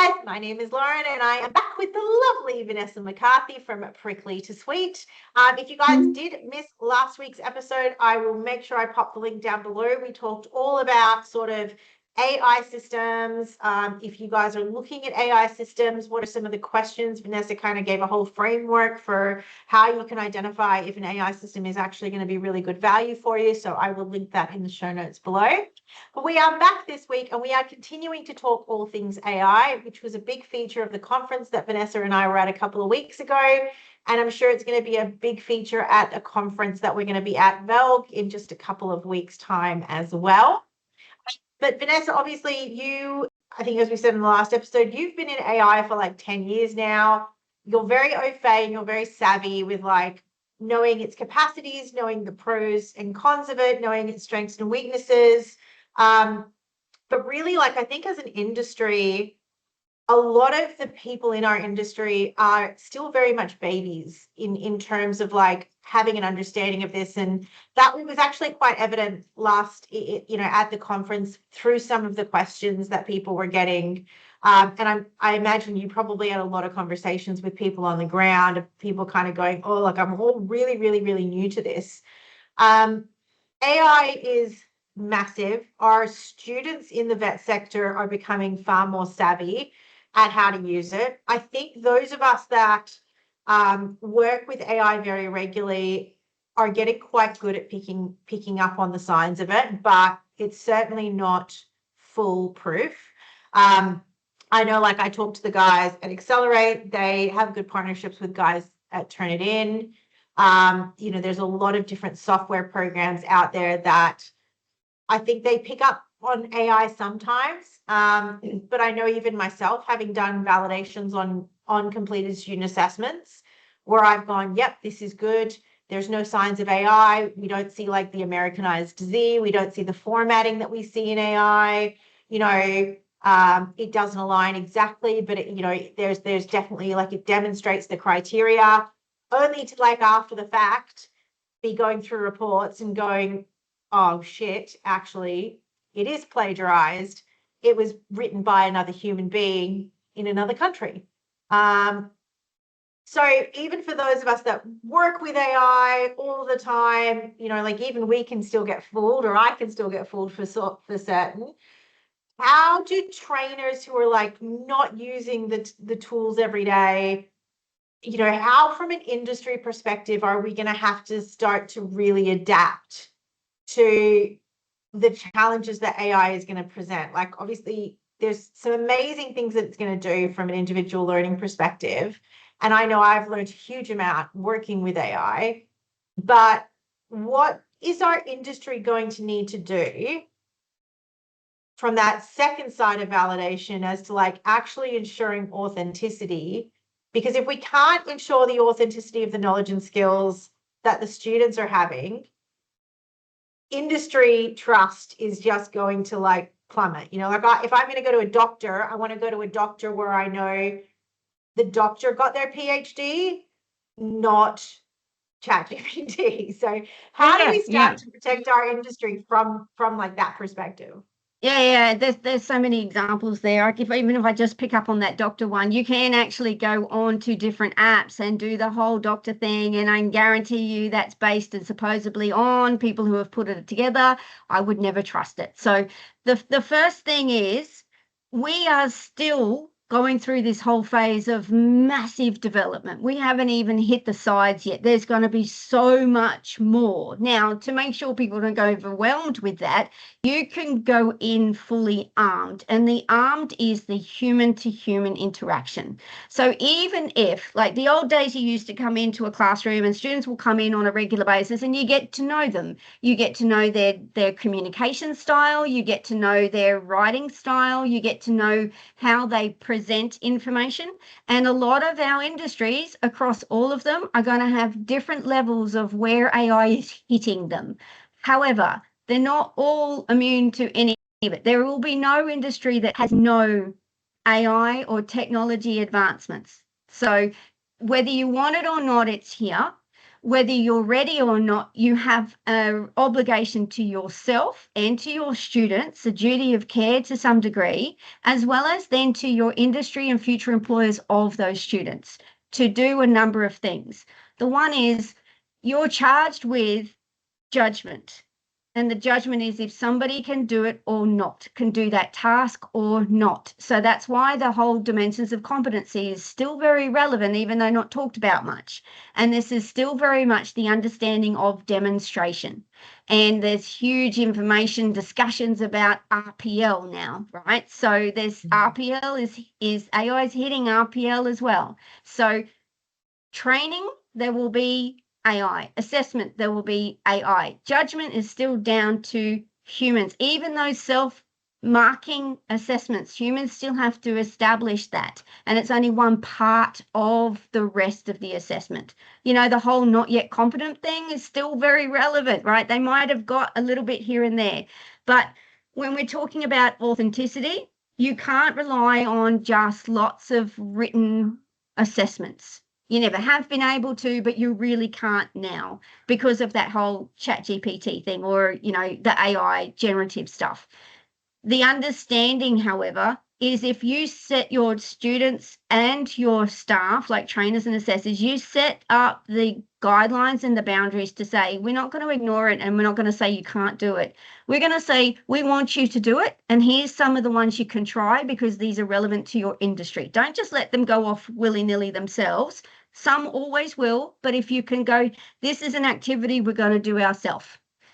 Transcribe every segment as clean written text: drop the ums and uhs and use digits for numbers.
Hi, my name is Lauren and I am back with the lovely Vanessa McCarthy from Prickly to Sweet. If you guys did miss last week's episode, I will make sure I pop the link down below. We talked all about sort of AI systems. If you guys are looking at AI systems, what are some of the questions? Vanessa kind of gave a whole framework for how you can identify if an AI system is actually going to be really good value for you. So I will link that in the show notes below. But we are back this week and we are continuing to talk all things AI, which was a big feature of the conference that Vanessa and I were at a couple of weeks ago. And I'm sure it's going to be a big feature at a conference that we're going to be at VELG in just a couple of weeks' time as well. But Vanessa, obviously I think as we said in the last episode, you've been in AI for like 10 years now. You're very au fait and you're very savvy with like knowing its capacities, knowing the pros and cons of it, knowing its strengths and weaknesses. But really, like, I think as an industry, a lot of the people in our industry are still very much babies in terms of like having an understanding of this. And that was actually quite evident at the conference through some of the questions that people were getting. And I imagine you probably had a lot of conversations with people on the ground, of people kind of going, oh, like I'm all really, really, really new to this. AI is massive. Our students in the vet sector are becoming far more savvy at how to use it. I think those of us that work with AI very regularly are getting quite good at picking up on the signs of it, but it's certainly not foolproof. I know, like I talked to the guys at Accelerate, they have good partnerships with guys at Turnitin. There's a lot of different software programs out there that I think they pick up on AI sometimes, but I know even myself, having done validations on completed student assessments, where I've gone, yep, this is good. There's no signs of AI. We don't see like the Americanized Z. We don't see the formatting that we see in AI. It doesn't align exactly, but there's definitely like it demonstrates the criteria. Only to like after the fact be going through reports and going, oh shit, actually it is plagiarized. It was written by another human being in another country. So even for those of us that work with AI all the time, like even we can still get fooled, or I can still get fooled for certain. How do trainers who are like not using the tools every day, how from an industry perspective are we going to have to start to really adapt to the challenges that AI is going to present? Like, obviously, there's some amazing things that it's going to do from an individual learning perspective. And I know I've learned a huge amount working with AI, but what is our industry going to need to do from that second side of validation as to like actually ensuring authenticity? Because if we can't ensure the authenticity of the knowledge and skills that the students are having, industry trust is just going to like plummet. If I'm going to go to a doctor, I want to go to a doctor where I know the doctor got their PhD, not ChatGPT. So how do we start to protect our industry from like that perspective? Yeah. There's so many examples there. Even if I just pick up on that doctor one, you can actually go on to different apps and do the whole doctor thing. And I can guarantee you that's based and supposedly on people who have put it together. I would never trust it. So the first thing is we are still going through this whole phase of massive development. We haven't even hit the sides yet. There's going to be so much more. Now, to make sure people don't go overwhelmed with that, you can go in fully armed, and the armed is the human-to-human interaction. So even if, like the old days, you used to come into a classroom and students will come in on a regular basis and you get to know them. You get to know their communication style. You get to know their writing style. You get to know how they present information. And a lot of our industries across all of them are going to have different levels of where AI is hitting them. However, they're not all immune to any of it. There will be no industry that has no AI or technology advancements. So whether you want it or not, it's here. whether you're ready or not, you have an obligation to yourself and to your students, a duty of care to some degree, as well as then to your industry and future employers of those students to do a number of things. The one is you're charged with judgment. And the judgment is if somebody can do it or not, can do that task or not. So that's why the whole dimensions of competency is still very relevant, even though not talked about much. And this is still very much the understanding of demonstration. And there's huge information discussions about RPL now, right? So there's RPL is AI is hitting RPL as well. So training, there will be AI. Assessment, there will be AI. Judgment is still down to humans. Even those self-marking assessments, humans still have to establish that. And it's only one part of the rest of the assessment. You know, the whole not yet competent thing is still very relevant, right? They might have got a little bit here and there. But when we're talking about authenticity, you can't rely on just lots of written assessments. You never have been able to, but you really can't now because of that whole ChatGPT thing or, you know, the AI generative stuff. The understanding, however, is if you set your students and your staff, like trainers and assessors, you set up the guidelines and the boundaries to say, we're not going to ignore it and we're not going to say you can't do it. We're going to say, we want you to do it. And here's some of the ones you can try because these are relevant to your industry. Don't just let them go off willy-nilly themselves. Some always will, but if you can go, this is an activity we're going to do ourselves.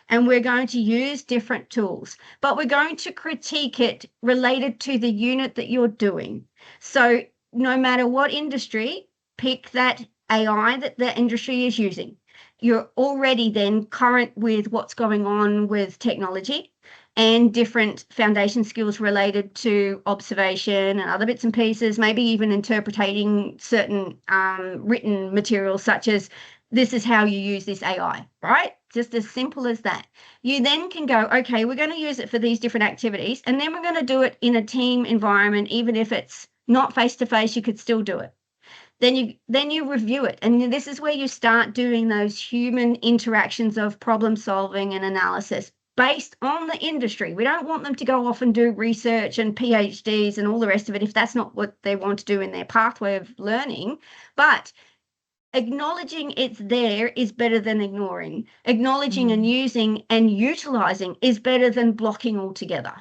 And we're going to use different tools, but we're going to critique it related to the unit that you're doing. So no matter what industry, pick that AI that the industry is using. You're already then current with what's going on with technology and different foundation skills related to observation and other bits and pieces, maybe even interpreting certain written materials such as this is how you use this AI, right? Just as simple as that. You then can go, okay, we're going to use it for these different activities, and then we're going to do it in a team environment, even if it's not face-to-face, you could still do it. Then you review it. And this is where you start doing those human interactions of problem solving and analysis based on the industry. We don't want them to go off and do research and PhDs and all the rest of it if that's not what they want to do in their pathway of learning. But acknowledging it's there is better than ignoring. Acknowledging and using and utilizing is better than blocking altogether.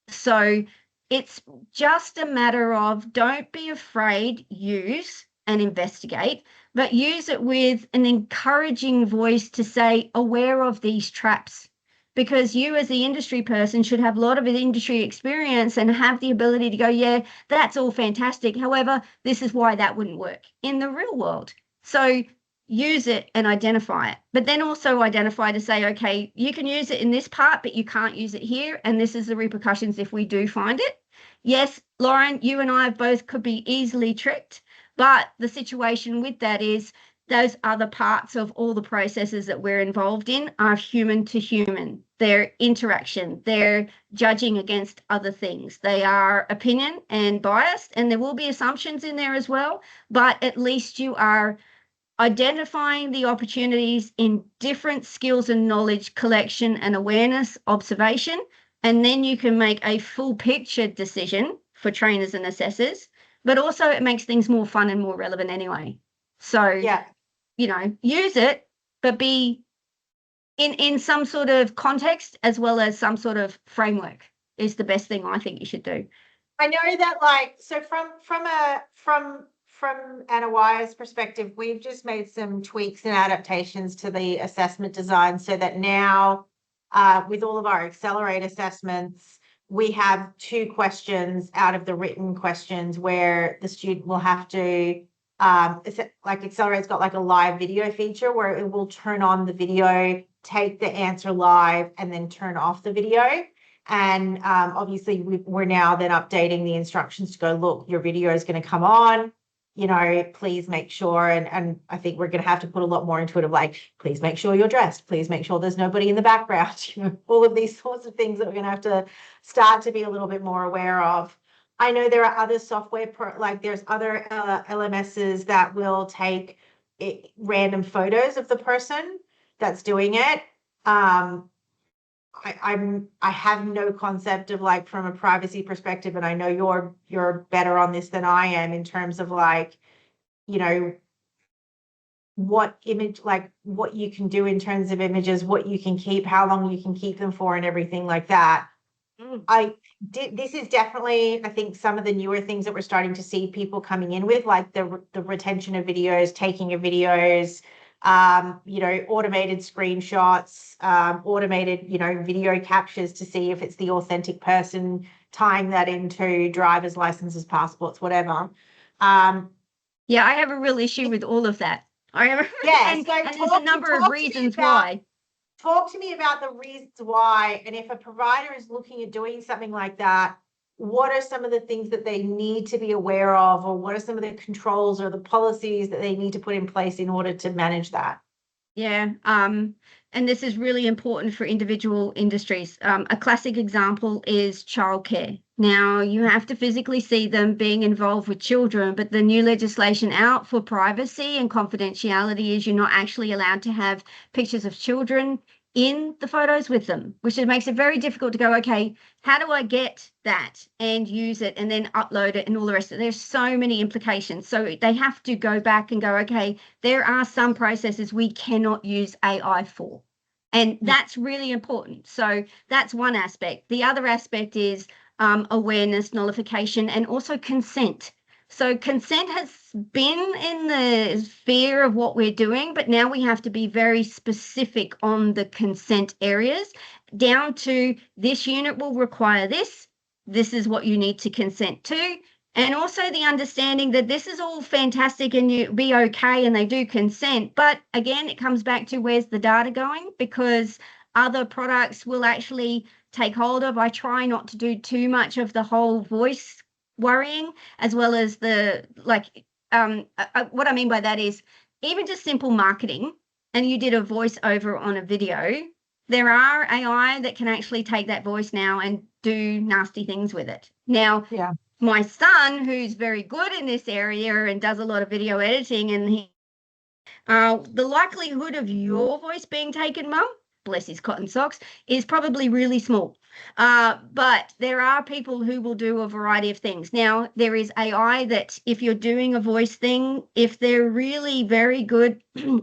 So it's just a matter of don't be afraid, use and investigate, but use it with an encouraging voice to say, aware of these traps. Because you as the industry person should have a lot of industry experience and have the ability to go, yeah, that's all fantastic. However, this is why that wouldn't work in the real world. So use it and identify it, but then also identify to say, okay, you can use it in this part, but you can't use it here. And this is the repercussions if we do find it. Yes, Lauren, you and I both could be easily tricked, but the situation with that is those other parts of all the processes that we're involved in are human to human. They're interaction, they're judging against other things. They are opinion and biased, and there will be assumptions in there as well, but at least you are identifying the opportunities in different skills and knowledge collection and awareness, observation, and then you can make a full picture decision for trainers and assessors, but also it makes things more fun and more relevant anyway. So, Yeah. you know, use it, but be in some sort of context as well as some sort of framework is the best thing I think you should do. I know that, like, so from Anna Wire's perspective, we've just made some tweaks and adaptations to the assessment design so that now, with all of our Accelerate assessments, we have 2 questions out of the written questions where the student will have to, like Accelerate's got like a live video feature where it will turn on the video, take the answer live, and then turn off the video. And obviously we're now then updating the instructions to go, look, your video is going to come on, you know, please make sure. And I think we're going to have to put a lot more into it of like, please make sure you're dressed. Please make sure there's nobody in the background. You know, all of these sorts of things that we're going to have to start to be a little bit more aware of. I know there are other software, like there's other LMSs that will take random photos of the person that's doing it. I have no concept of like from a privacy perspective, and I know you're better on this than I am in terms of like, you know, what image, like what you can do in terms of images, what you can keep, how long you can keep them for, and everything like that. This is definitely, I think, some of the newer things that we're starting to see people coming in with, like the retention of videos, taking of videos, automated screenshots, automated, video captures to see if it's the authentic person, tying that into driver's licenses, passports, whatever. Yeah, I have a real issue with all of that. Yeah, so and there's a number of reasons why. Talk to me about the reasons why, and if a provider is looking at doing something like that, what are some of the things that they need to be aware of, or what are some of the controls or the policies that they need to put in place in order to manage that? Yeah, and this is really important for individual industries. A classic example is childcare. Now, you have to physically see them being involved with children, but the new legislation out for privacy and confidentiality is you're not actually allowed to have pictures of children in the photos with them, which makes it very difficult to go, okay, how do I get that and use it and then upload it and all the rest of it? There's so many implications. So they have to go back and go, okay, there are some processes we cannot use AI for. And that's really important. So that's one aspect. The other aspect is awareness, nullification, and also consent. So consent has been in the sphere of what we're doing, but now we have to be very specific on the consent areas, down to this unit will require this. This is what you need to consent to. And also the understanding that this is all fantastic and you be okay and they do consent. But again, it comes back to where's the data going, because other products will actually take hold of. I try not to do too much of the whole voice worrying, as well as the what I mean by that is even just simple marketing, and you did a voiceover on a video, there are AI that can actually take that voice now and do nasty things with it. Now, Yeah. My son, who's very good in this area and does a lot of video editing, and the likelihood of your voice being taken, Mum, bless his cotton socks, is probably really small. But there are people who will do a variety of things. Now, there is AI that if you're doing a voice thing, if they're really very good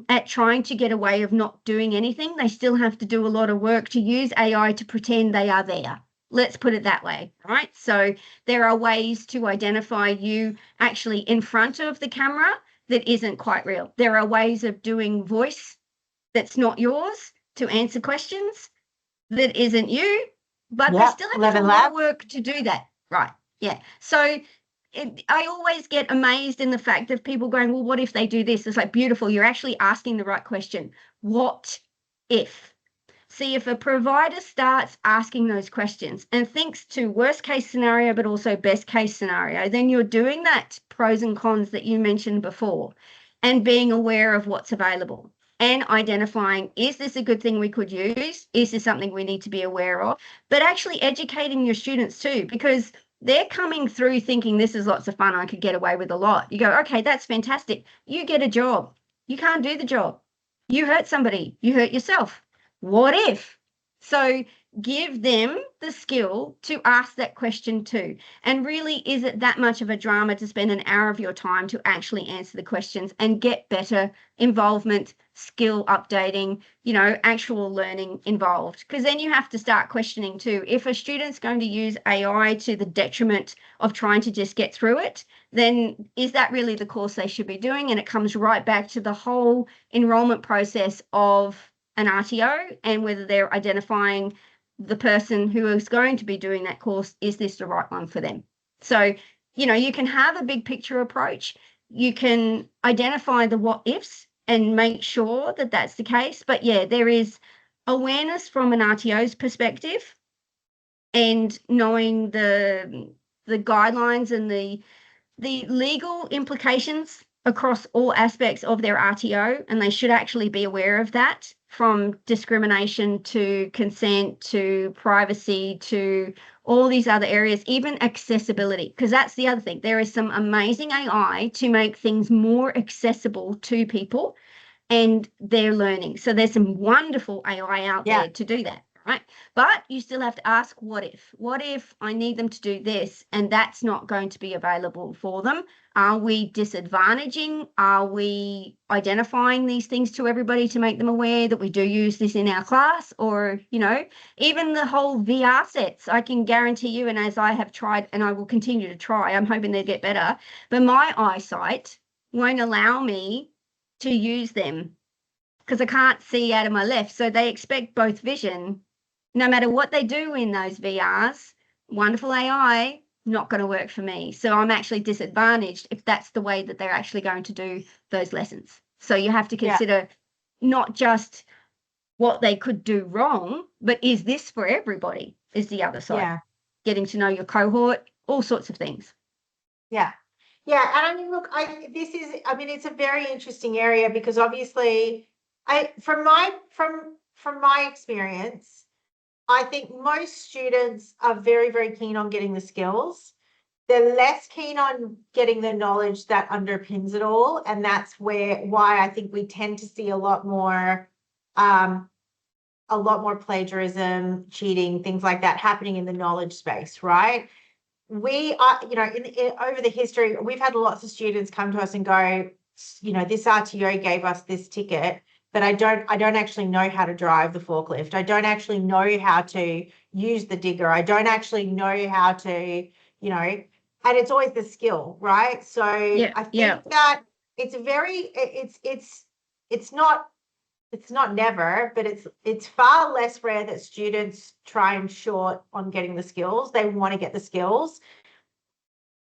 at trying to get away of not doing anything, they still have to do a lot of work to use AI to pretend they are there. Let's put it that way, right? So there are ways to identify you actually in front of the camera that isn't quite real. There are ways of doing voice that's not yours to answer questions that isn't you, but they still have to do a lot of work to do that. Right. Yeah. So I always get amazed in the fact of people going, well, what if they do this? It's like, beautiful. You're actually asking the right question. What if? See, if a provider starts asking those questions and thinks to worst case scenario, but also best case scenario, then you're doing that pros and cons that you mentioned before and being aware of what's available and identifying, is this a good thing we could use? Is this something we need to be aware of? But actually educating your students too, because they're coming through thinking this is lots of fun. I could get away with a lot. You go, okay, that's fantastic. You get a job. You can't do the job. You hurt somebody. You hurt yourself. What if? So give them the skill to ask that question too. And really, is it that much of a drama to spend an hour of your time to actually answer the questions and get better involvement, skill updating, actual learning involved? Because then you have to start questioning too. If a student's going to use AI to the detriment of trying to just get through it, then is that really the course they should be doing? And it comes right back to the whole enrollment process of an RTO and whether they're identifying the person who is going to be doing that course, is this the right one for them? So, you can have a big picture approach. You can identify the what ifs and make sure that that's the case. But yeah, there is awareness from an RTO's perspective and knowing the guidelines and the legal implications across all aspects of their RTO, and they should actually be aware of that from discrimination to consent to privacy to all these other areas, even accessibility, because that's the other thing. There is some amazing AI to make things more accessible to people and their learning. So there's some wonderful AI out there to do that, right? But you still have to ask, what if? What if I need them to do this and that's not going to be available for them? Are we disadvantaging? Are we identifying these things to everybody to make them aware that we do use this in our class? Or, you know, even the whole VR sets, I can guarantee you, and as I have tried and I will continue to try, I'm hoping they get better, but my eyesight won't allow me to use them because I can't see out of my left. So they expect both vision. No matter what they do in those VRs, wonderful AI, not going to work for me. So I'm actually disadvantaged if that's the way that they're actually going to do those lessons. So you have to consider not just what they could do wrong, but is this for everybody is the other side. Yeah. Getting to know your cohort, all sorts of things. Yeah. Yeah. And I mean, look, it's a very interesting area because obviously from my experience, I think most students are very, very keen on getting the skills. They're less keen on getting the knowledge that underpins it all. And that's why I think we tend to see a lot more plagiarism, cheating, things like that happening in the knowledge space, right? We are, over the history, we've had lots of students come to us and go, this RTO gave us this ticket, but I don't actually know how to drive the forklift. I don't actually know how to use the digger. I don't actually know how to, and it's always the skill, right? So I think that it's not never, but it's far less rare that students try and short on getting the skills. They want to get the skills.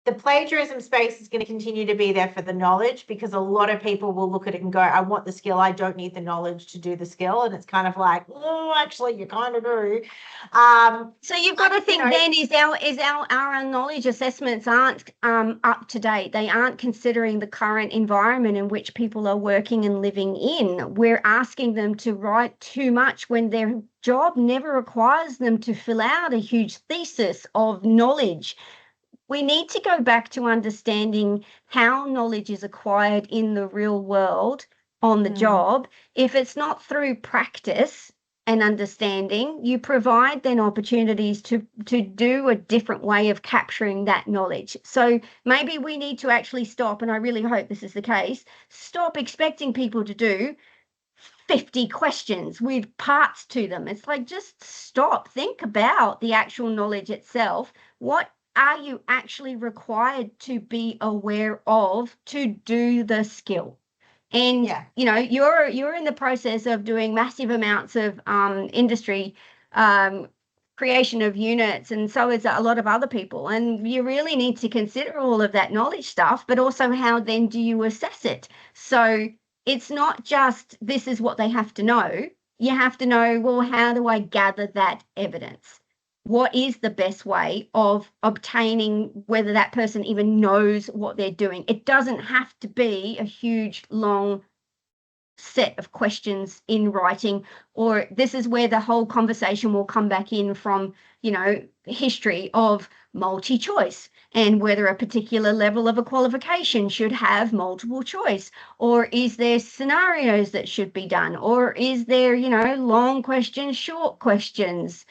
The plagiarism space is going to continue to be there for the knowledge because a lot of people will look at it and go, I want the skill. I don't need the knowledge to do the skill. And it's kind of like, oh, actually, you kind of do. So you've got to think then our knowledge assessments aren't up to date. They aren't considering the current environment in which people are working and living in. We're asking them to write too much when their job never requires them to fill out a huge thesis of knowledge. We need to go back to understanding how knowledge is acquired in the real world on the job. If it's not through practice and understanding, you provide then opportunities to do a different way of capturing that knowledge. So maybe we need to actually stop, and I really hope this is the case, stop expecting people to do 50 questions with parts to them. It's like, just stop, think about the actual knowledge itself. What are you actually required to be aware of to do the skill? And you're in the process of doing massive amounts of industry creation of units, and so is a lot of other people, and you really need to consider all of that knowledge stuff, but also how then do you assess it? So it's not just this is what they have to know. You have to know, well, how do I gather that evidence? What is the best way of obtaining whether that person even knows what they're doing? It doesn't have to be a huge, long set of questions in writing, or this is where the whole conversation will come back in from, history of multi-choice and whether a particular level of a qualification should have multiple choice, or is there scenarios that should be done, or is there, long questions, short questions,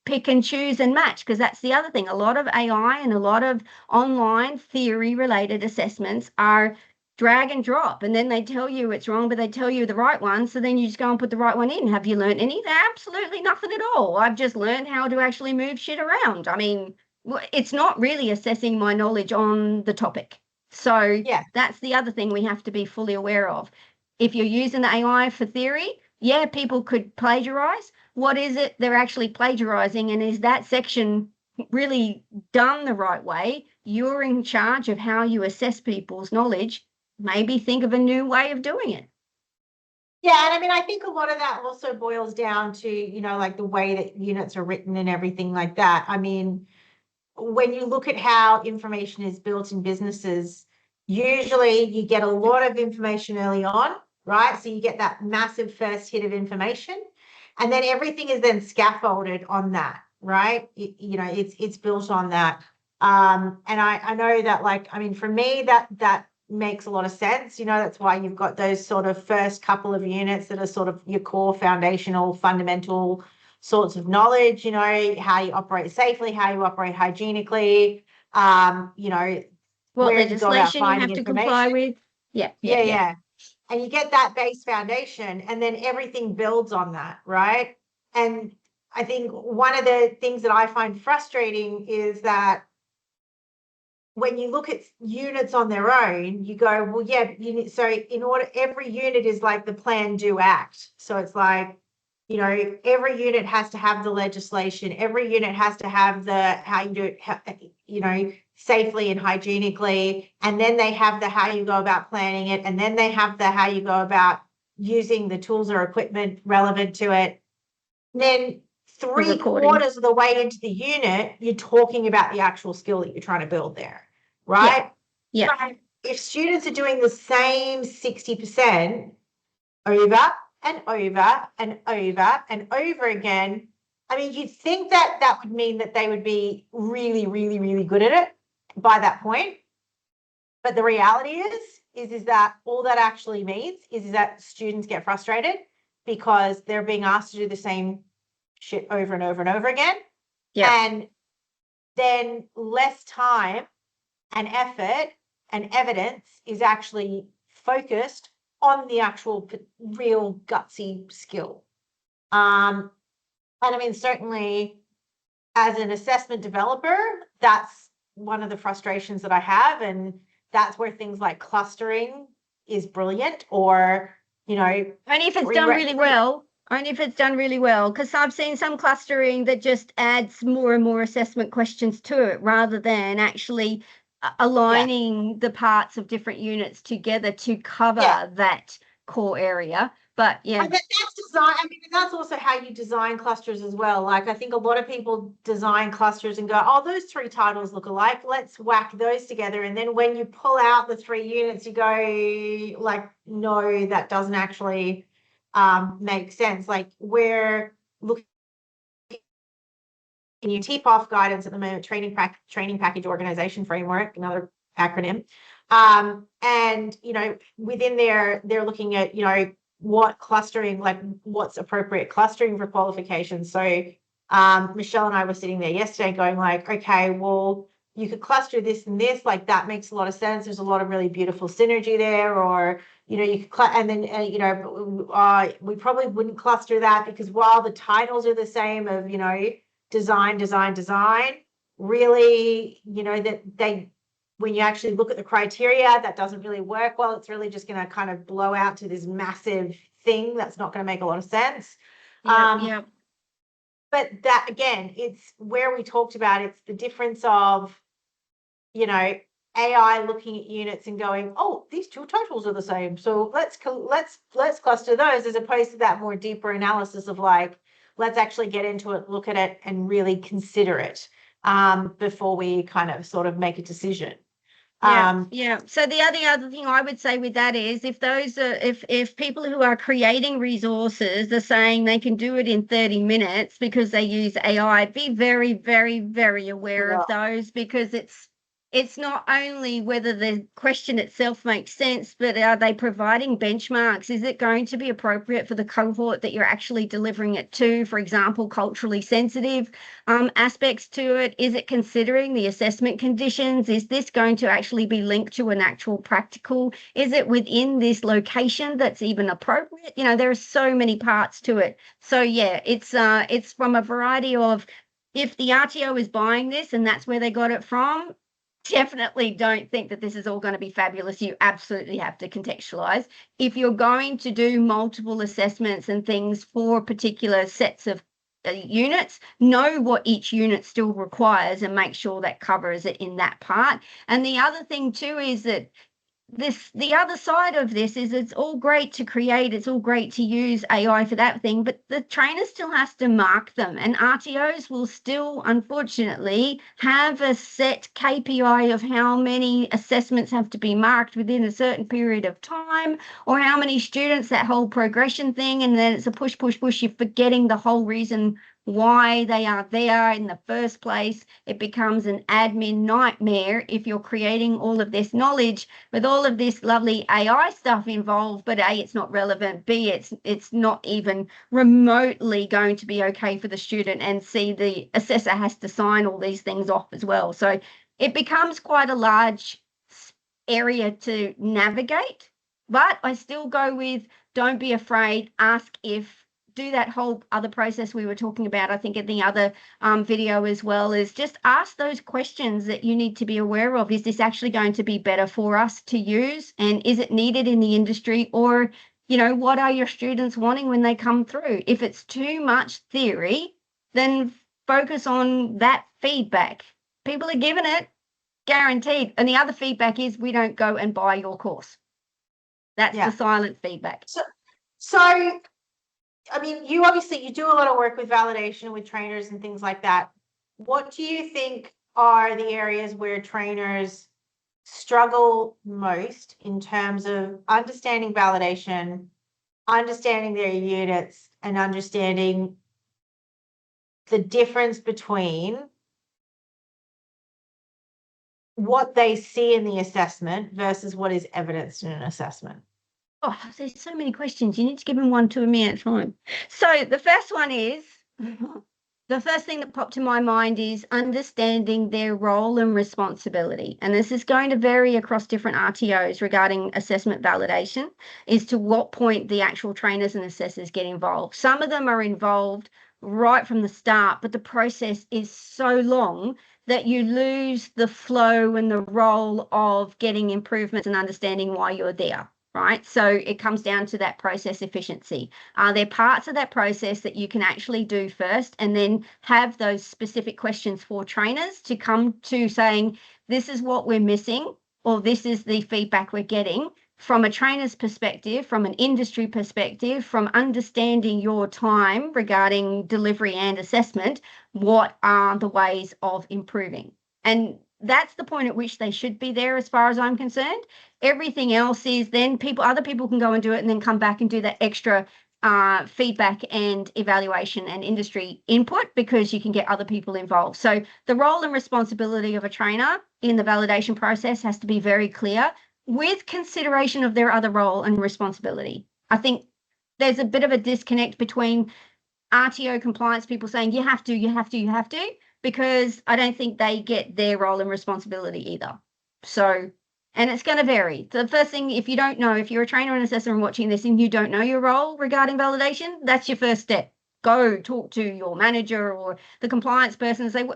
pick and choose and match, because that's the other thing. A lot of AI and a lot of online theory related assessments are drag and drop, and then they tell you it's wrong, but they tell you the right one, so then you just go and put the right one in. Have you learned anything? Absolutely nothing at all. I've just learned how to actually move shit around. I mean, it's not really assessing my knowledge on the topic. So that's the other thing we have to be fully aware of. If you're using the AI for theory, people could plagiarize. What is it they're actually plagiarizing, and is that section really done the right way? You're in charge of how you assess people's knowledge. Maybe think of a new way of doing it. Yeah, and I mean, I think a lot of that also boils down to, like the way that units are written and everything like that. I mean, when you look at how information is built in businesses, usually you get a lot of information early on, right? So you get that massive first hit of information, and then everything is then scaffolded on that, right? It's built on that. And I know that, like, I mean, for me, that makes a lot of sense. That's why you've got those sort of first couple of units that are sort of your core foundational, fundamental sorts of knowledge, how you operate safely, how you operate hygienically, What where you go about legislation you finding have to comply information. with. Yeah. Yeah. And you get that base foundation, and then everything builds on that, right? And I think one of the things that I find frustrating is that when you look at units on their own, you go, well, yeah, so in order, every unit is like the plan, do, act. So it's like, every unit has to have the legislation, every unit has to have the how you do it, safely and hygienically. And then they have the how you go about planning it. And then they have the how you go about using the tools or equipment relevant to it. And then three-quarters of the way into the unit, you're talking about the actual skill that you're trying to build there, right? Yeah. So if students are doing the same 60% over and over and over and over again, I mean, you'd think that that would mean that they would be really, really, really good at it by that point. But the reality is that all that actually means is that students get frustrated because they're being asked to do the same shit over and over and over again. Yeah. And then less time and effort and evidence is actually focused on the actual real gutsy skill. And I mean, certainly as an assessment developer, that's one of the frustrations that I have. And that's where things like clustering is brilliant, or, only if it's done really well. Only if it's done really well, because I've seen some clustering that just adds more and more assessment questions to it rather than actually aligning the parts of different units together to cover that core area. But that's design. I mean, that's also how you design clusters as well. Like, I think a lot of people design clusters and go, oh, those three titles look alike, let's whack those together. And then when you pull out the three units, you go like, no, that doesn't actually make sense. Like, we're looking in your TPOF guidance at the moment, training package organization framework, another acronym. And within there, they're looking at what clustering, like what's appropriate clustering for qualifications. So Michelle and I were sitting there yesterday going like, okay, well, you could cluster this and this, like that makes a lot of sense. There's a lot of really beautiful synergy there. Or you could and then we probably wouldn't cluster that, because while the titles are the same of design, really, that they, when you actually look at the criteria, that doesn't really work well. It's really just going to kind of blow out to this massive thing that's not going to make a lot of sense. Yeah. But that, again, it's where we talked about, it's the difference of, AI looking at units and going, oh, these two totals are the same, so let's cluster those, as opposed to that more deeper analysis of like, let's actually get into it, look at it, and really consider it before we kind of sort of make a decision. Yeah. So the other thing I would say with that is, if those are if people who are creating resources are saying they can do it in 30 minutes because they use AI, be very, very, very aware of those, because it's not only whether the question itself makes sense, but are they providing benchmarks? Is it going to be appropriate for the cohort that you're actually delivering it to? For example, culturally sensitive aspects to it. Is it considering the assessment conditions? Is this going to actually be linked to an actual practical? Is it within this location that's even appropriate? There are so many parts to it. So yeah, it's from a variety of, if the RTO is buying this and that's where they got it from, definitely don't think that this is all going to be fabulous. You absolutely have to contextualize. If you're going to do multiple assessments and things for particular sets of units, know what each unit still requires and make sure that covers it in that part. And the other thing too is that the other side of this is it's all great to create, it's all great to use AI for that thing, but the trainer still has to mark them, and RTOs will still unfortunately have a set KPI of how many assessments have to be marked within a certain period of time, or how many students, that whole progression thing, and then it's a push, push, push. You're forgetting the whole reason why they are there in the first place. It becomes an admin nightmare if you're creating all of this knowledge with all of this lovely AI stuff involved, but A, it's not relevant, B, it's not even remotely going to be okay for the student, and C, the assessor has to sign all these things off as well. So it becomes quite a large area to navigate, but I still go with don't be afraid, ask if, do that whole other process we were talking about, I think in the other video as well, is just ask those questions that you need to be aware of. Is this actually going to be better for us to use? And is it needed in the industry? Or, you know, what are your students wanting when they come through? If it's too much theory, then focus on that feedback. People are giving it, guaranteed. And the other feedback is we don't go and buy your course. That's the silent feedback. So I mean, you obviously, you do a lot of work with validation with trainers and things like that. What do you think are the areas where trainers struggle most in terms of understanding validation, understanding their units, and understanding the difference between what they see in the assessment versus what is evidenced in an assessment? Oh, there's so many questions. You need to give them one to me at a time. So the first one is, the first thing that popped to my mind is understanding their role and responsibility. And this is going to vary across different RTOs regarding assessment validation, is to what point the actual trainers and assessors get involved. Some of them are involved right from the start, but the process is so long that you lose the flow and the role of getting improvements and understanding why you're there. Right? So it comes down to that process efficiency. Are there parts of that process that you can actually do first, and then have those specific questions for trainers to come to saying, this is what we're missing, or this is the feedback we're getting from a trainer's perspective, from an industry perspective, from understanding your time regarding delivery and assessment, what are the ways of improving? And that's the point at which they should be there, as far as I'm concerned. Everything else is then other people can go and do it and then come back and do that extra feedback and evaluation and industry input, because you can get other people involved. So the role and responsibility of a trainer in the validation process has to be very clear, with consideration of their other role and responsibility. I think there's a bit of a disconnect between RTO compliance people saying you have to, because I don't think they get their role and responsibility either. So, and it's going to vary. The first thing, if you don't know, if you're a trainer and assessor and watching this and you don't know your role regarding validation, that's your first step. Go talk to your manager or the compliance person and say,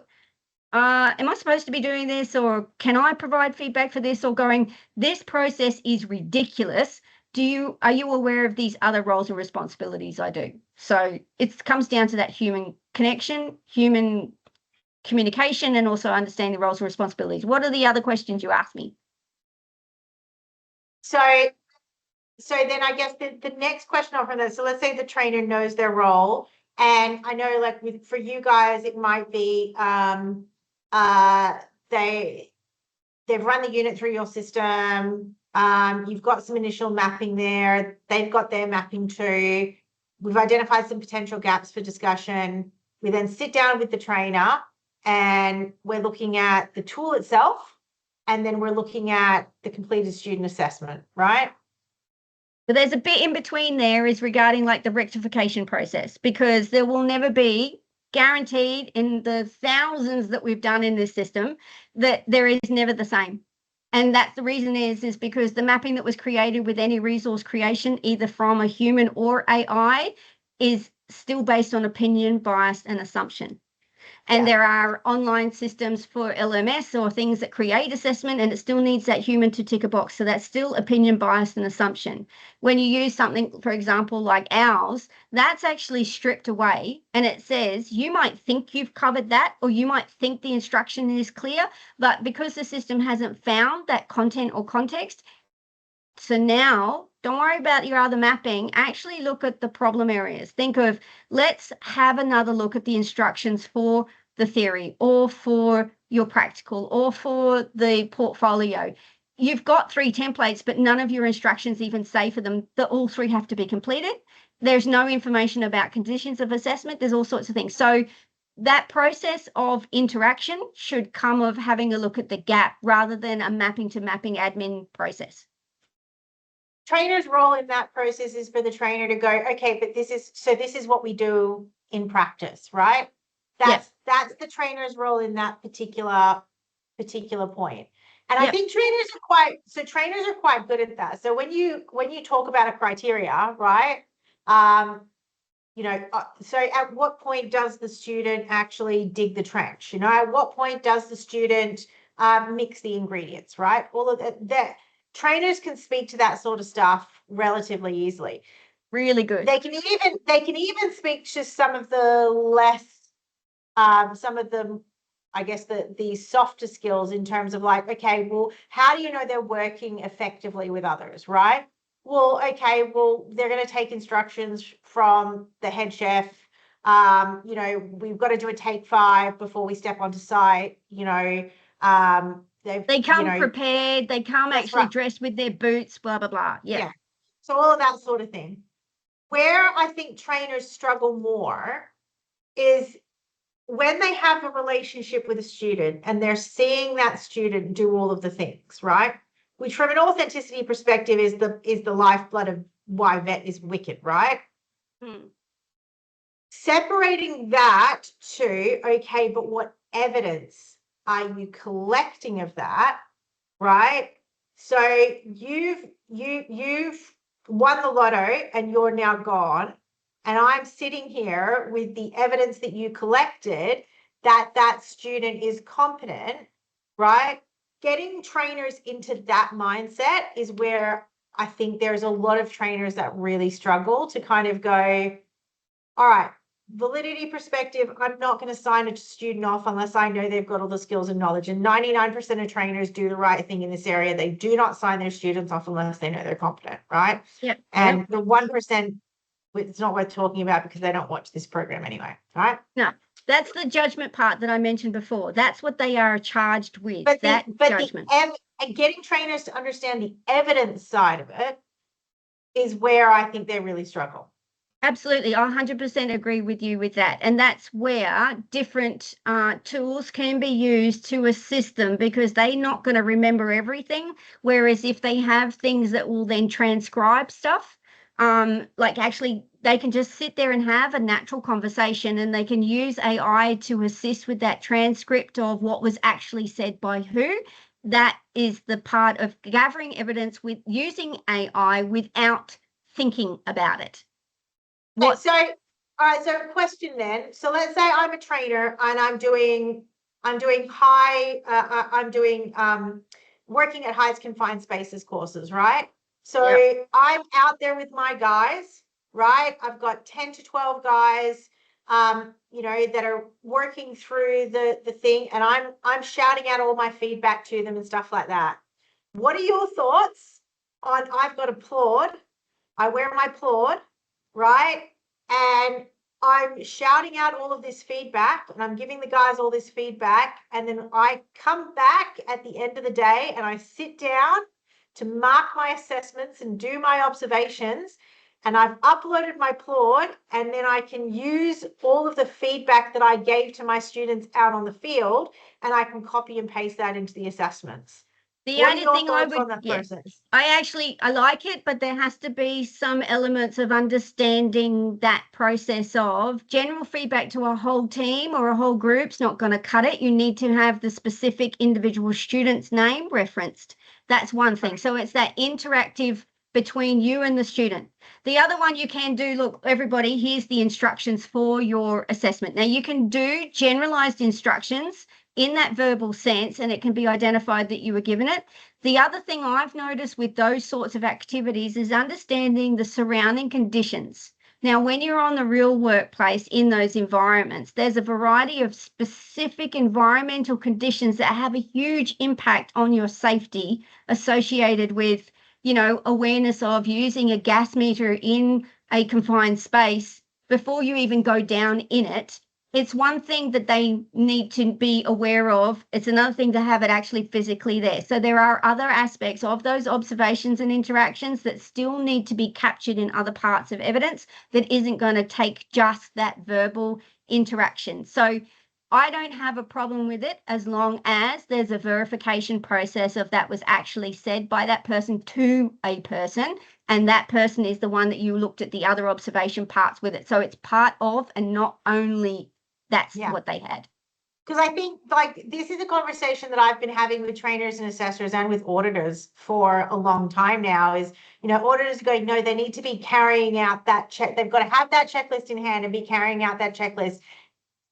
am I supposed to be doing this, or can I provide feedback for this, or going, this process is ridiculous. Are you aware of these other roles and responsibilities I do? So it comes down to that human connection, human communication, and also understanding roles and responsibilities. What are the other questions you asked me? So then I guess the next question off from that, so let's say the trainer knows their role, and I know, like, for you guys, it might be they've run the unit through your system, you've got some initial mapping there, they've got their mapping too, we've identified some potential gaps for discussion. We then sit down with the trainer and we're looking at the tool itself, and then we're looking at the completed student assessment, right? But there's a bit in between there is regarding like the rectification process, because there will never be guaranteed in the thousands that we've done in this system that there is never the same. And that's the reason is because the mapping that was created with any resource creation, either from a human or AI, is still based on opinion, bias, and assumption. And there are online systems for LMS or things that create assessment, and it still needs that human to tick a box. So that's still opinion, bias, and assumption. When you use something, for example, like ours, that's actually stripped away, and it says you might think you've covered that, or you might think the instruction is clear, but because the system hasn't found that content or context, So now don't worry about your other mapping. Actually look at the problem areas. Think of, let's have another look at the instructions for the theory or for your practical or for the portfolio. You've got 3 templates, but none of your instructions even say for them that all 3 have to be completed. There's no information about conditions of assessment. There's all sorts of things. So that process of interaction should come of having a look at the gap rather than a mapping to mapping admin process. Trainer's role in that process is for the trainer to go, okay, but this is what we do in practice, right? That's the trainer's role in that particular point. And I think trainers are quite good at that. So when you talk about a criteria, right? So at what point does the student actually dig the trench? At what point does the student mix the ingredients, right? All of that. Trainers can speak to that sort of stuff relatively easily. Really good. They can even speak to some of the less, some of the, I guess, the softer skills in terms of like, okay, well, how do you know they're working effectively with others, right? Well, okay, well, they're going to take instructions from the head chef. We've got to do a take 5 before we step onto site. They come prepared. They come actually dressed with their boots, blah, blah, blah. Yeah. So all of that sort of thing. Where I think trainers struggle more is when they have a relationship with a student and they're seeing that student do all of the things, right? Which from an authenticity perspective is the lifeblood of why vet is wicked, right? Separating that to, okay, but what evidence are you collecting of that, right? So you've won the lotto and you're now gone, and I'm sitting here with the evidence that you collected that student is competent, right? Getting trainers into that mindset is where I think there's a lot of trainers that really struggle to kind of go, all right, validity perspective, I'm not going to sign a student off unless I know they've got all the skills and knowledge. And 99% of trainers do the right thing in this area. They do not sign their students off unless they know they're competent, right? Yep. And the 1%, it's not worth talking about because they don't watch this program anyway, right? No, that's the judgment part that I mentioned before. That's what they are charged with, judgment. And getting trainers to understand the evidence side of it is where I think they really struggle. Absolutely. I 100% agree with you with that. And that's where different tools can be used to assist them, because they're not going to remember everything. Whereas if they have things that will then transcribe stuff, like actually they can just sit there and have a natural conversation, and they can use AI to assist with that transcript of what was actually said by who. That is the part of gathering evidence with using AI without thinking about it. So, all right. So, question then. So, let's say I'm a trainer and I'm doing working at highest confined spaces courses, right? So, I'm out there with my guys, right? I've got 10 to 12 guys, that are working through the thing, and I'm shouting out all my feedback to them and stuff like that. What are your thoughts on? I've got a Plord. I wear my Plord, right? And I'm shouting out all of this feedback, and I'm giving the guys all this feedback. And then I come back at the end of the day and I sit down to mark my assessments and do my observations. And I've uploaded my Plord, and then I can use all of the feedback that I gave to my students out on the field, and I can copy and paste that into the assessments. The only thing I would, I like it, but there has to be some elements of understanding that process of general feedback to a whole team or a whole group's not going to cut it. You need to have the specific individual student's name referenced. That's one thing. So it's that interactive between you and the student. The other one you can do, look, everybody, here's the instructions for your assessment. Now you can do generalized instructions in that verbal sense, and it can be identified that you were given it. The other thing I've noticed with those sorts of activities is understanding the surrounding conditions. Now, when you're on the real workplace in those environments, there's a variety of specific environmental conditions that have a huge impact on your safety associated with awareness of using a gas meter in a confined space before you even go down in it. It's one thing that they need to be aware of. It's another thing to have it actually physically there. So there are other aspects of those observations and interactions that still need to be captured in other parts of evidence that isn't going to take just that verbal interaction. So I don't have a problem with it as long as there's a verification process of that was actually said by that person to a person, and that person is the one that you looked at the other observation parts with it. So it's part of and not only that's what they had. Because I think like this is a conversation that I've been having with trainers and assessors and with auditors for a long time now is, auditors are going, no, they need to be carrying out that check. They've got to have that checklist in hand and be carrying out that checklist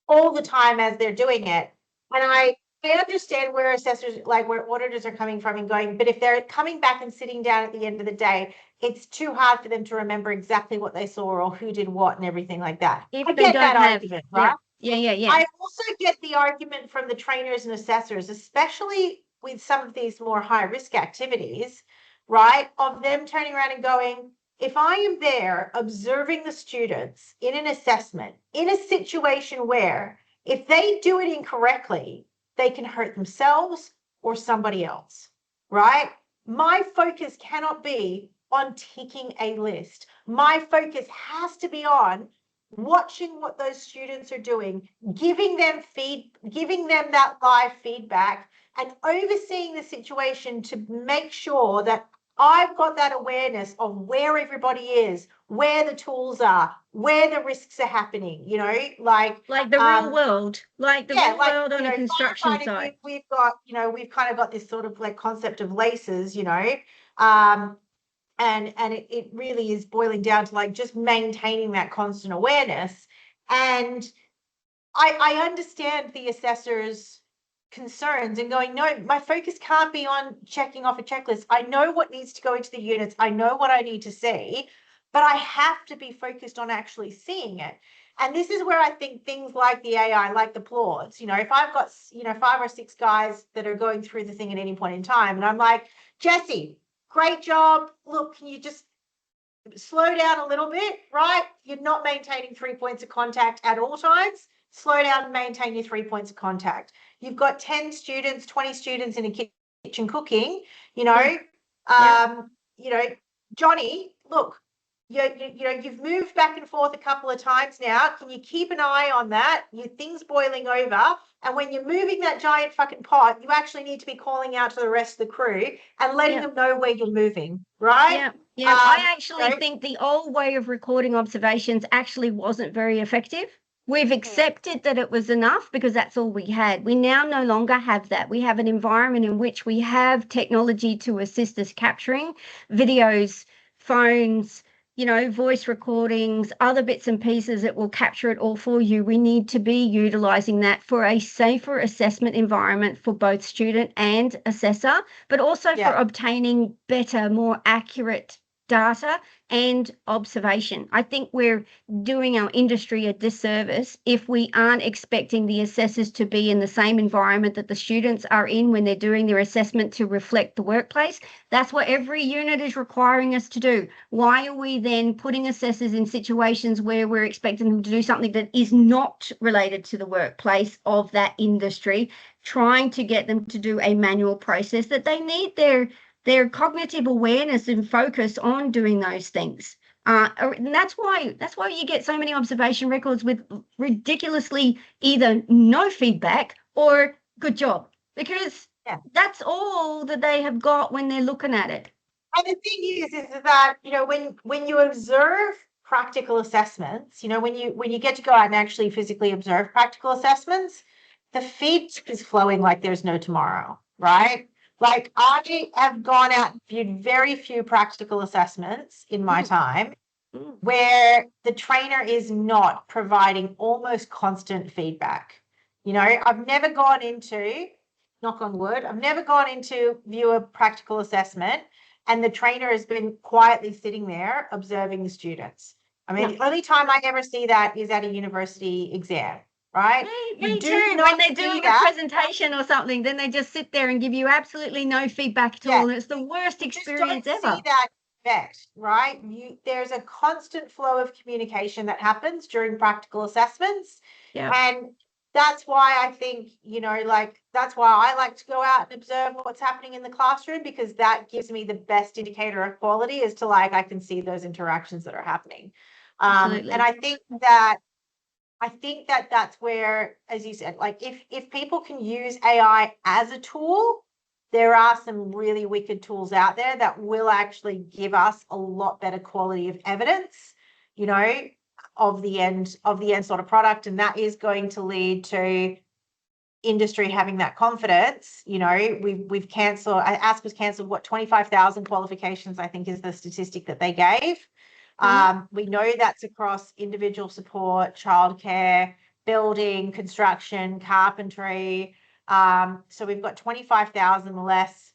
all the time as they're doing it. And I understand where assessors, like where auditors are coming from and going, but if they're coming back and sitting down at the end of the day, it's too hard for them to remember exactly what they saw or who did what and everything like that. If I they get don't that have, argument, right? Yeah. I also get the argument from the trainers and assessors, especially with some of these more high risk activities, right? Of them turning around and going, if I am there observing the students in an assessment, in a situation where if they do it incorrectly, they can hurt themselves or somebody else, right? My focus cannot be on ticking a list. My focus has to be on watching what those students are doing, giving them that live feedback and overseeing the situation to make sure that I've got that awareness of where everybody is, where the tools are, where the risks are happening, like the real world, like the real world on a construction site. We've kind of got this sort of like concept of laces, and it really is boiling down to like just maintaining that constant awareness. And I understand the assessor's concerns and going, no, my focus can't be on checking off a checklist. I know what needs to go into the units. I know what I need to see, but I have to be focused on actually seeing it. And this is where I think things like the AI, like the plauds, if I've got, 5 or 6 guys that are going through the thing at any point in time, and I'm like, Jesse, great job. Look, can you just slow down a little bit, right? You're not maintaining 3 points of contact at all times. Slow down and maintain your 3 points of contact. You've got 10 students, 20 students in a kitchen cooking, Johnny, look, you've moved back and forth a couple of times now. Can you keep an eye on that? Your thing's boiling over. And when you're moving that giant fucking pot, you actually need to be calling out to the rest of the crew and letting them know where you're moving, right? Yeah. I actually think the old way of recording observations actually wasn't very effective. We've accepted that it was enough because that's all we had. We now no longer have that. We have an environment in which we have technology to assist us capturing videos, phones, voice recordings, other bits and pieces that will capture it all for you. We need to be utilizing that for a safer assessment environment for both student and assessor, but also for obtaining better, more accurate data and observation. I think we're doing our industry a disservice if we aren't expecting the assessors to be in the same environment that the students are in when they're doing their assessment to reflect the workplace. That's what every unit is requiring us to do. Why are we then putting assessors in situations where we're expecting them to do something that is not related to the workplace of that industry, trying to get them to do a manual process that they need their cognitive awareness and focus on doing those things. And that's why you get so many observation records with ridiculously either no feedback or good job, because that's all that they have got when they're looking at it. And the thing is that, when you observe practical assessments, when you get to go out and actually physically observe practical assessments, the feedback is flowing like there's no tomorrow, right? Like I have gone out and viewed very few practical assessments in my time where the trainer is not providing almost constant feedback. I've never gone into, knock on wood, I've never gone into view a practical assessment and the trainer has been quietly sitting there observing the students. I mean, the only time I ever see that is at a university exam, right? You Me do too. When not they're see doing a that. presentation or something, then they just sit there and give you absolutely no feedback at Yeah. all. And it's the worst You just experience don't ever. see that vet, right? There's a constant flow of communication that happens during practical assessments. Yeah. And that's why I think, like, that's why I like to go out and observe what's happening in the classroom, because that gives me the best indicator of quality as to, like, I can see those interactions that are happening. Absolutely. And I think that that's where, as you said, like, if people can use AI as a tool, there are some really wicked tools out there that will actually give us a lot better quality of evidence, of the end sort of product, and that is going to lead to industry having that confidence. We've cancelled, Ask was cancelled, what, 25,000 qualifications, I think, is the statistic that they gave. We know that's across individual support, childcare, building, construction, carpentry. So we've got 25,000 less,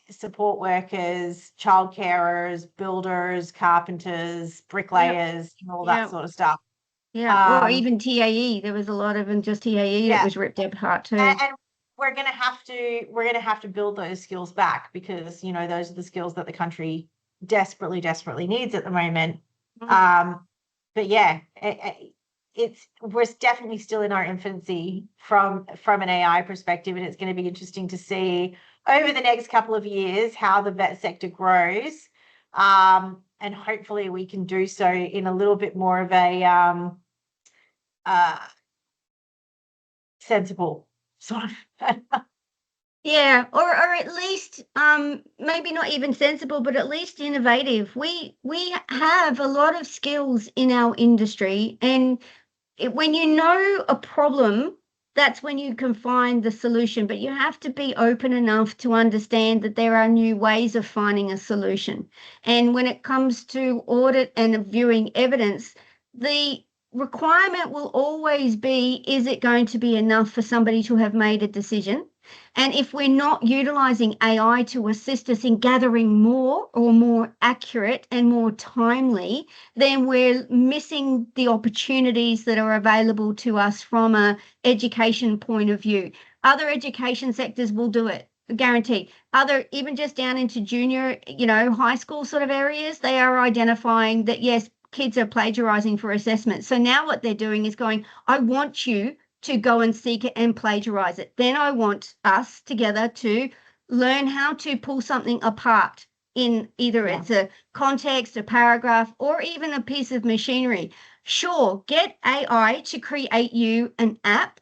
support workers, child carers, builders, carpenters, bricklayers, and all that sort of stuff. Yeah, or even TAE. There was a lot of just TAE that was ripped apart too. And we're gonna have to build those skills back, because those are the skills that the country desperately needs at the moment. But yeah, we're definitely still in our infancy from an AI perspective, and it's going to be interesting to see over the next couple of years how the vet sector grows. And hopefully we can do so in a little bit more of a sensible sort of. Yeah, or at least maybe not even sensible, but at least innovative. We have a lot of skills in our industry, and when you know a problem, that's when you can find the solution. But you have to be open enough to understand that there are new ways of finding a solution. And when it comes to audit and viewing evidence, the requirement will always be, is it going to be enough for somebody to have made a decision? And if we're not utilizing AI to assist us in gathering more or more accurate and more timely, then we're missing the opportunities that are available to us from an education point of view. Other education sectors will do it, guaranteed. Even just down into junior, high school sort of areas, they are identifying that, yes, kids are plagiarizing for assessment. So now what they're doing is going, I want you to go and seek it and plagiarize it. Then I want us together to learn how to pull something apart in either it's a context, a paragraph, or even a piece of machinery. Sure, get AI to create you an app,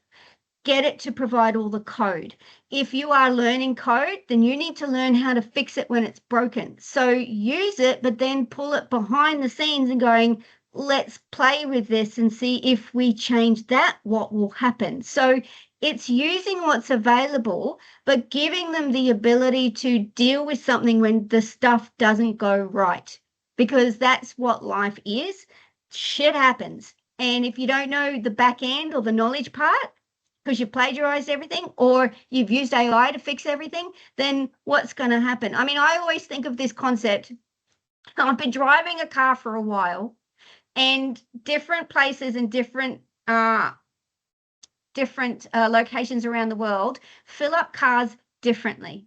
get it to provide all the code. If you are learning code, then you need to learn how to fix it when it's broken. So use it, but then pull it behind the scenes and going, let's play with this and see if we change that, what will happen. So it's using what's available, but giving them the ability to deal with something when the stuff doesn't go right, because that's what life is. Shit happens. And if you don't know the back end or the knowledge part, because you've plagiarized everything or you've used AI to fix everything, then what's going to happen? I mean, I always think of this concept. I've been driving a car for a while, and different places and different locations around the world fill up cars differently.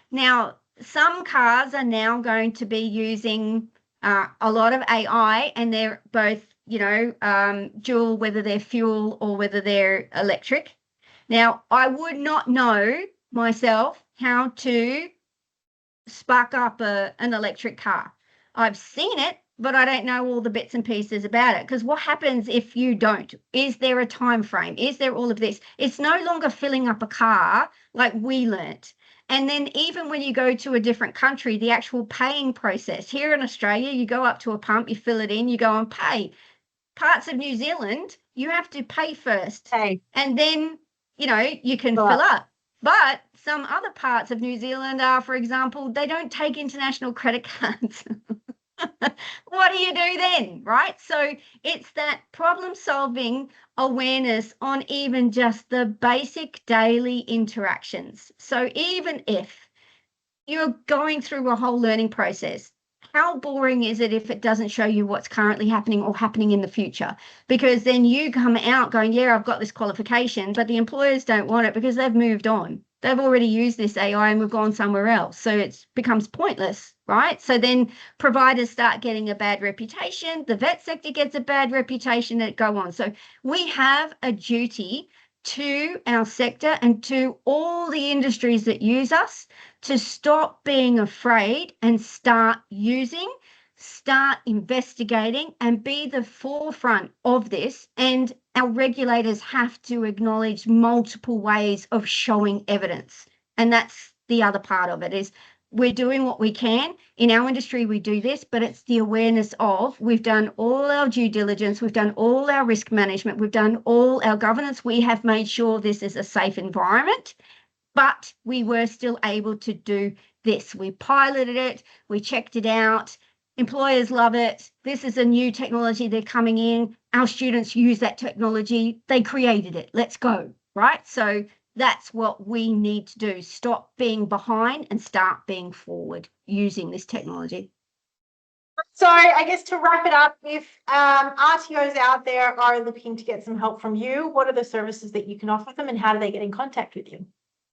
Now, some cars are now going to be using a lot of AI, and they're both, dual, whether they're fuel or whether they're electric. Now, I would not know myself how to spark up an electric car. I've seen it, but I don't know all the bits and pieces about it. Because what happens if you don't? Is there a time frame? Is there all of this? It's no longer filling up a car like we learnt. And then even when you go to a different country, the actual paying process. Here in Australia, you go up to a pump, you fill it in, you go and pay. Parts of New Zealand, you have to pay first. And then, you can fill up. But some other parts of New Zealand are, for example, they don't take international credit cards. What do you do then, right? So it's that problem-solving awareness on even just the basic daily interactions. So even if you're going through a whole learning process, how boring is it if it doesn't show you what's currently happening or happening in the future? Because then you come out going, yeah, I've got this qualification, but the employers don't want it because they've moved on. They've already used this AI and we've gone somewhere else. So it becomes pointless, right? So then providers start getting a bad reputation. The vet sector gets a bad reputation and go on. So we have a duty to our sector and to all the industries that use us to stop being afraid and start using, start investigating, and be the forefront of this. And our regulators have to acknowledge multiple ways of showing evidence. And that's the other part of it is we're doing what we can. In our industry, we do this, but it's the awareness of we've done all our due diligence, we've done all our risk management, we've done all our governance. We have made sure this is a safe environment, but we were still able to do this. We piloted it, we checked it out. Employers love it. This is a new technology. They're coming in. Our students use that technology. They created it. Let's go, right? So that's what we need to do. Stop being behind and start being forward using this technology. So I guess to wrap it up, if RTOs out there are looking to get some help from you, what are the services that you can offer them and how do they get in contact with you?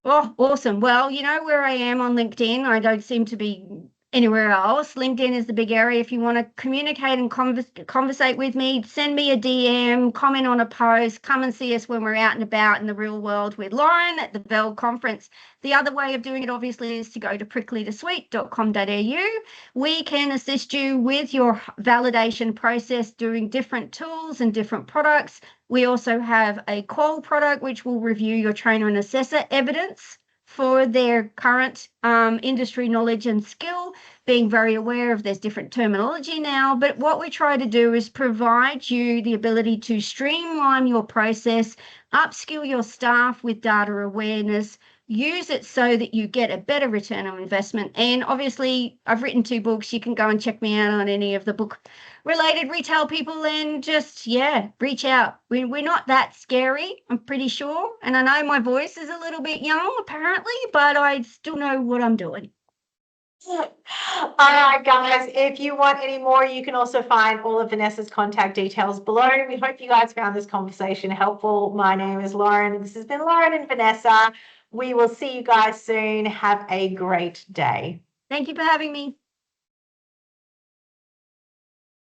Oh, awesome. Well, you know where I am on LinkedIn. I don't seem to be anywhere else. LinkedIn is the big area. If you want to communicate and conversate with me, send me a DM, comment on a post, come and see us when we're out and about in the real world with Lauren at the VEL conference. The other way of doing it, obviously, is to go to pricklytosweet.com.au. We can assist you with your validation process, doing different tools and different products. We also have a qual product, which will review your trainer and assessor evidence for their current industry knowledge and skill, being very aware of there's different terminology now. But what we try to do is provide you the ability to streamline your process, upskill your staff with data awareness, use it so that you get a better return on investment. And obviously, I've written 2 books. You can go and check me out on any of the book related retail people and just, yeah, reach out. We're not that scary, I'm pretty sure. And I know my voice is a little bit young, apparently, but I still know what I'm doing. All right, guys, if you want any more, you can also find all of Vanessa's contact details below. We hope you guys found this conversation helpful. My name is Lauren. This has been Lauren and Vanessa. We will see you guys soon. Have a great day. Thank you for having me.